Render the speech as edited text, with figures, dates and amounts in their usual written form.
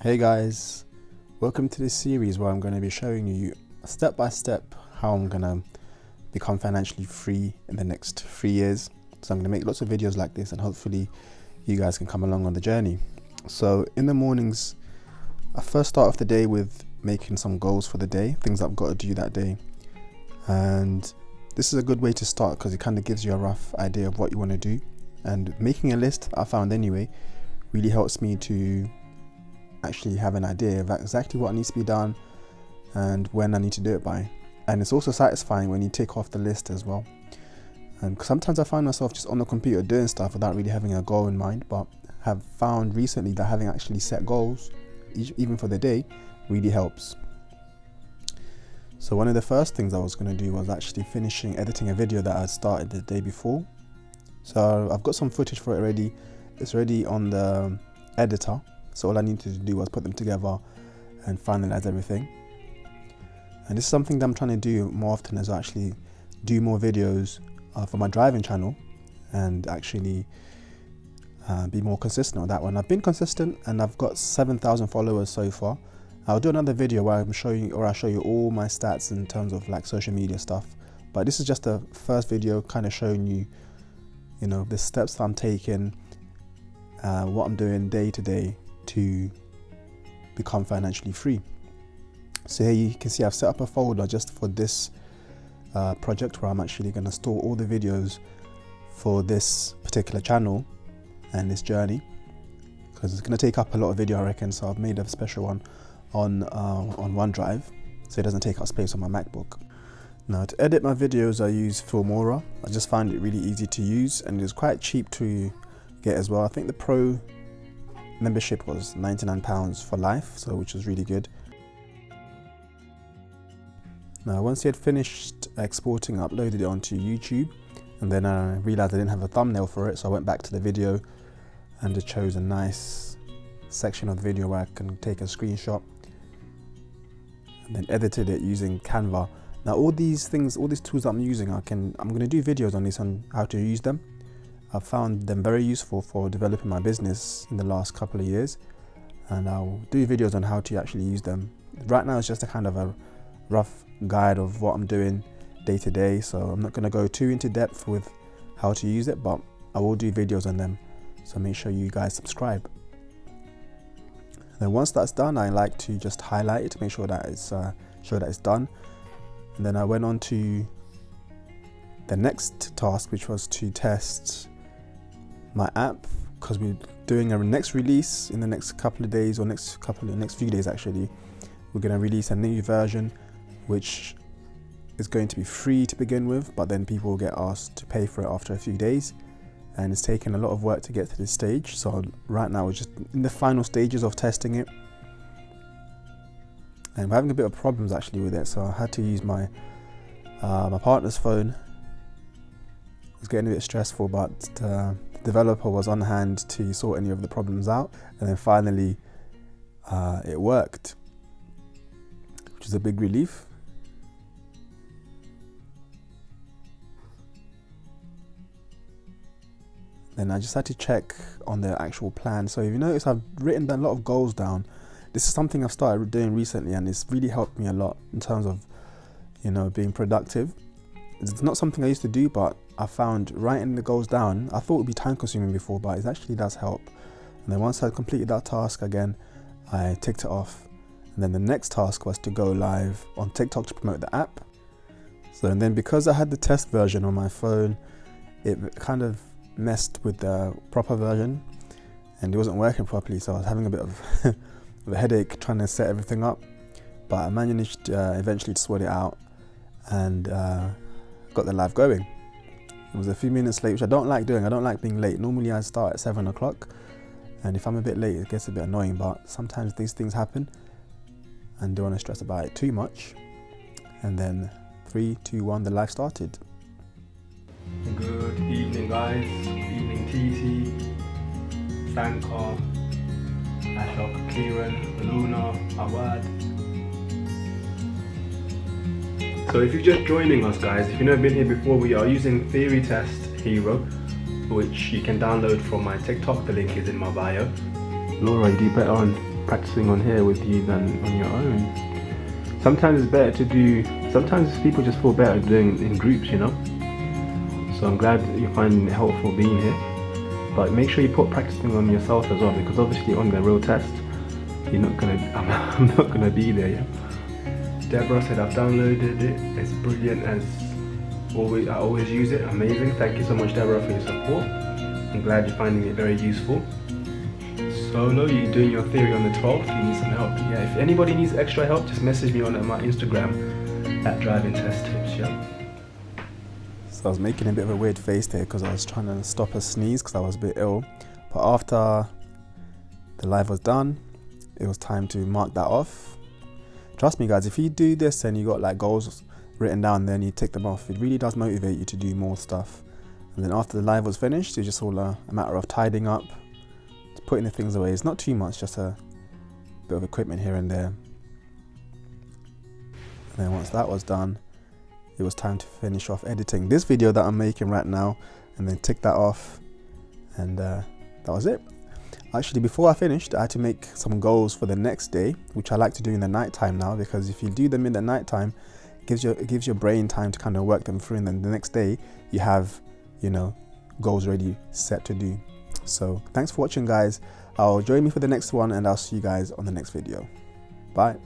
Hey guys, welcome to this series where I'm going to be showing you step by step how I'm going to become financially free in the next 3 years. So I'm going to make lots of videos like this and hopefully you guys can come along on the journey. So in the mornings, I first start off the day with making some goals for the day, things I've got to do that day. And this is a good way to start because it kind of gives you a rough idea of what you want to do. And making a list, I found anyway, really helps me to actually have an idea of exactly what needs to be done and when I need to do it by. And it's also satisfying when you tick off the list as well. And sometimes I find myself just on the computer doing stuff without really having a goal in mind, but have found recently that having actually set goals, even for the day, really helps. So one of the first things I was going to do was actually finishing editing a video that I started the day before. So I've got some footage for it already. It's already on the editor. So all I needed to do was put them together and finalize everything. And this is something that I'm trying to do more often, is actually do more videos for my driving channel and actually be more consistent on that one. I've been consistent and I've got 7,000 followers so far. I'll do another video where I'll show you all my stats in terms of like social media stuff. But this is just the first video kind of showing you, the steps that I'm taking, what I'm doing day to day to become financially free. So here you can see I've set up a folder just for this project where I'm actually going to store all the videos for this particular channel and this journey, because it's going to take up a lot of video I reckon. So I've made a special one on OneDrive so it doesn't take up space on my MacBook. Now to edit my videos I use Filmora. I just find it really easy to use and it's quite cheap to get as well. I think the Pro membership was £99 for life, so which was really good. Now once I had finished exporting, I uploaded it onto YouTube, and then I realized I didn't have a thumbnail for it, so I went back to the video and just chose a nice section of the video where I can take a screenshot and then edited it using Canva. Now all these tools that I'm using, I'm going to do videos on this, on how to use them. I've found them very useful for developing my business in the last couple of years, and I'll do videos on how to actually use them. Right now it's just a kind of a rough guide of what I'm doing day to day, so I'm not going to go too into depth with how to use it, but I will do videos on them, so make sure you guys subscribe. And then once that's done, I like to just highlight it to make sure that it's done. And then I went on to the next task, which was to test my app, because we're doing a next release in the next couple of days, or next few days actually. We're going to release a new version which is going to be free to begin with, but then people will get asked to pay for it after a few days, and it's taken a lot of work to get to this stage. So right now we're just in the final stages of testing it, and we're having a bit of problems actually with it, so I had to use my partner's phone. It was getting a bit stressful, but the developer was on hand to sort any of the problems out, and then finally it worked, which is a big relief. Then I just had to check on the actual plan. So if you notice, I've written a lot of goals down. This is something I've started doing recently, and it's really helped me a lot in terms of being productive. It's not something I used to do, but I found writing the goals down, I thought it would be time consuming before, but it actually does help. And then once I completed that task again, I ticked it off. And then the next task was to go live on TikTok to promote the app. So, and then because I had the test version on my phone, it kind of messed with the proper version and it wasn't working properly. So I was having a bit of a headache trying to set everything up. But I managed eventually to sort it out and got the live going. It was a few minutes late, which I don't like doing. I don't like being late. Normally I start at 7 o'clock, and if I'm a bit late it gets a bit annoying, but sometimes these things happen and don't want to stress about it too much. And then 3, 2, 1, the live started. Good evening guys, evening TT, Sanka, Ashok, Kieran, Luna, Awad. So if you're just joining us guys, if you've never been here before, we are using Theory Test Hero, which you can download from my TikTok. The link is in my bio. Laura, you do better on practicing on here with you than on your own. Sometimes it's better to do, sometimes people just feel better doing in groups, you know. So I'm glad you're finding it helpful being here. But make sure you put practicing on yourself as well, because obviously on the real test, you're not gonna, I'm not gonna be there, yeah. Deborah said I've downloaded it, it's brilliant as always, I always use it, amazing. Thank you so much, Deborah, for your support. I'm glad you're finding it very useful. Solo, you're doing your theory on the 12th, you need some help. Yeah, if anybody needs extra help, just message me on my Instagram at driving test tips, yeah. So I was making a bit of a weird face there because I was trying to stop a sneeze because I was a bit ill. But after the live was done, it was time to mark that off. Trust me guys, if you do this and you got like goals written down, then you tick them off, it really does motivate you to do more stuff. And then after the live was finished, it's just all a matter of tidying up, putting the things away. It's not too much, just a bit of equipment here and there. And then once that was done, it was time to finish off editing this video that I'm making right now, and then tick that off, and that was it. Actually, before I finished, I had to make some goals for the next day, which I like to do in the night time now, because if you do them in the night time, it gives your brain time to kind of work them through, and then the next day you have, you know, goals ready set to do. So thanks for watching guys. I'll join me for the next one, and I'll see you guys on the next video. Bye.